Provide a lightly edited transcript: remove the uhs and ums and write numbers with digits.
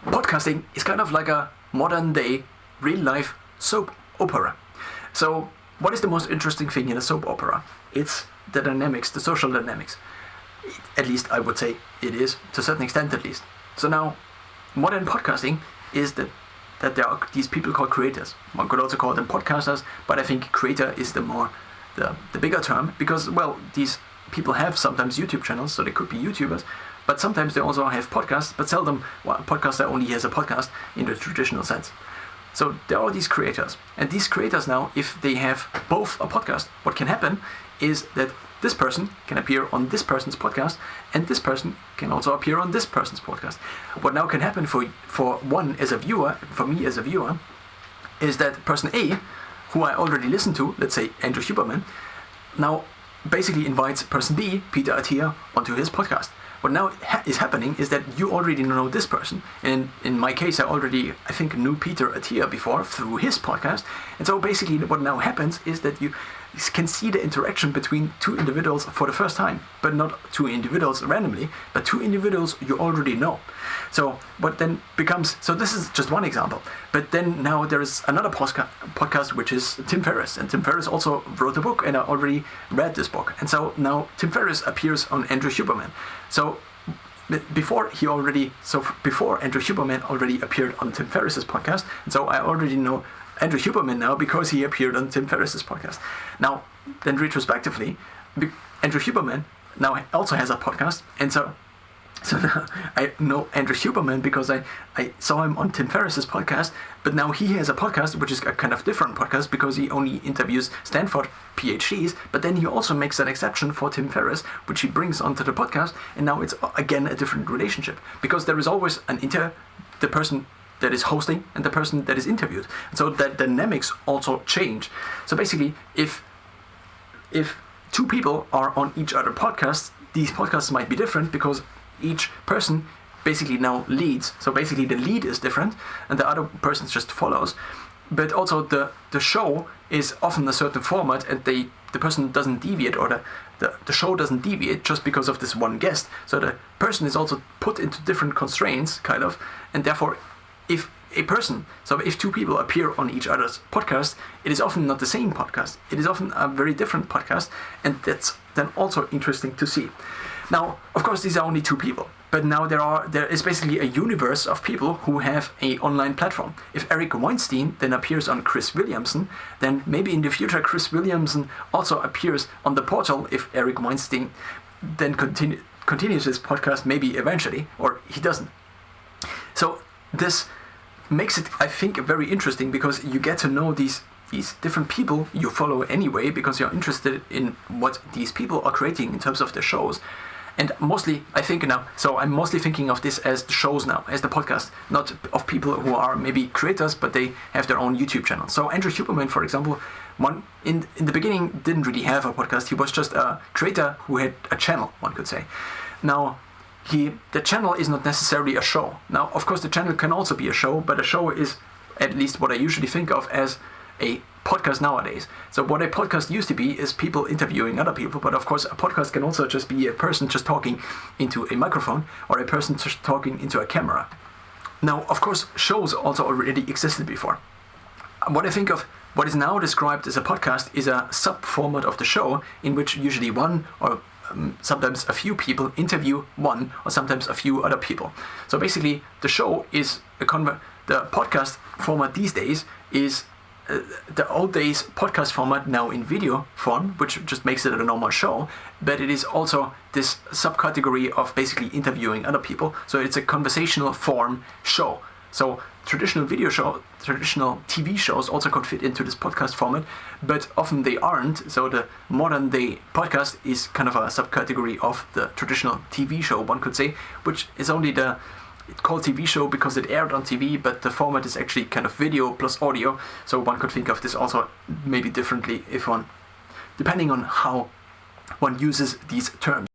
podcasting is kind of like a modern day real life soap opera. So what is the most interesting thing in a soap opera? It's the dynamics, the social dynamics. At least I would say it is, to a certain extent at least. So now, modern podcasting is that there are these people called creators. One could also call them podcasters, but I think creator is the bigger term, because, well, these people have sometimes YouTube channels, so they could be YouTubers, but sometimes they also have podcasts, but seldom a podcaster only has a podcast in the traditional sense. So there are these creators, and these creators now, if they have both a podcast, what can happen is that this person can appear on this person's podcast, and this person can also appear on this person's podcast. What now can happen for one as a viewer, for me as a viewer, is that person A, who I already listened to, let's say Andrew Huberman, now basically invites person B, Peter Attia, onto his podcast. What now is happening is that you already know this person, and in my case I think knew Peter Attia before through his podcast, and so basically what now happens is that you can see the interaction between two individuals for the first time, but not two individuals randomly, but two individuals you already know. So what then becomes, so this is just one example, but then now there is another podcast which is Tim Ferriss, and Tim Ferriss also wrote a book, and I already read this book, and so now Tim Ferriss appears on Andrew Huberman. So before Andrew Huberman already appeared on Tim Ferriss's podcast, and so I already know Andrew Huberman now because he appeared on Tim Ferriss's podcast. Now, then retrospectively, Andrew Huberman now also has a podcast, and so now I know Andrew Huberman because I saw him on Tim Ferriss's podcast, but now he has a podcast which is a kind of different podcast because he only interviews Stanford PhDs, but then he also makes an exception for Tim Ferriss, which he brings onto the podcast, and now it's again a different relationship, because there is always the person that is hosting and the person that is interviewed. And so that dynamics also change. So basically, if two people are on each other podcasts, these podcasts might be different because each person basically now leads. So basically the lead is different and the other person just follows. But also the show is often a certain format, and the person doesn't deviate, or the show doesn't deviate just because of this one guest. So the person is also put into different constraints, kind of, and therefore if two people appear on each other's podcast, it is often not the same podcast. It is often a very different podcast, and that's then also interesting to see. Now, of course, these are only two people, but now there is basically a universe of people who have an online platform. If Eric Weinstein then appears on Chris Williamson, then maybe in the future Chris Williamson also appears on the portal if Eric Weinstein then continues his podcast, maybe eventually, or he doesn't. So this makes it, I think, very interesting, because you get to know these different people you follow anyway, because you're interested in what these people are creating in terms of their shows. And mostly, I think now, so I'm mostly thinking of this as the shows now, as the podcast, not of people who are maybe creators, but they have their own YouTube channel. So Andrew Huberman, for example, in the beginning didn't really have a podcast. He was just a creator who had a channel, one could say. Now, the channel is not necessarily a show. Now, of course, the channel can also be a show, but a show is at least what I usually think of as a podcast nowadays. So what a podcast used to be is people interviewing other people, but of course a podcast can also just be a person just talking into a microphone, or a person just talking into a camera. Now, of course, shows also already existed before. What I think of what is now described as a podcast is a sub-format of the show, in which usually one or sometimes a few people interview one, or sometimes a few other people. So basically, the show is the podcast format these days is the old days podcast format now in video form, which just makes it a normal show, but it is also this subcategory of basically interviewing other people. So it's a conversational form show. So traditional TV shows also could fit into this podcast format, but often they aren't. So the modern day podcast is kind of a subcategory of the traditional TV show, one could say, which is only it's called TV show because it aired on TV, but the format is actually kind of video plus audio. So one could think of this also maybe differently depending on how one uses these terms.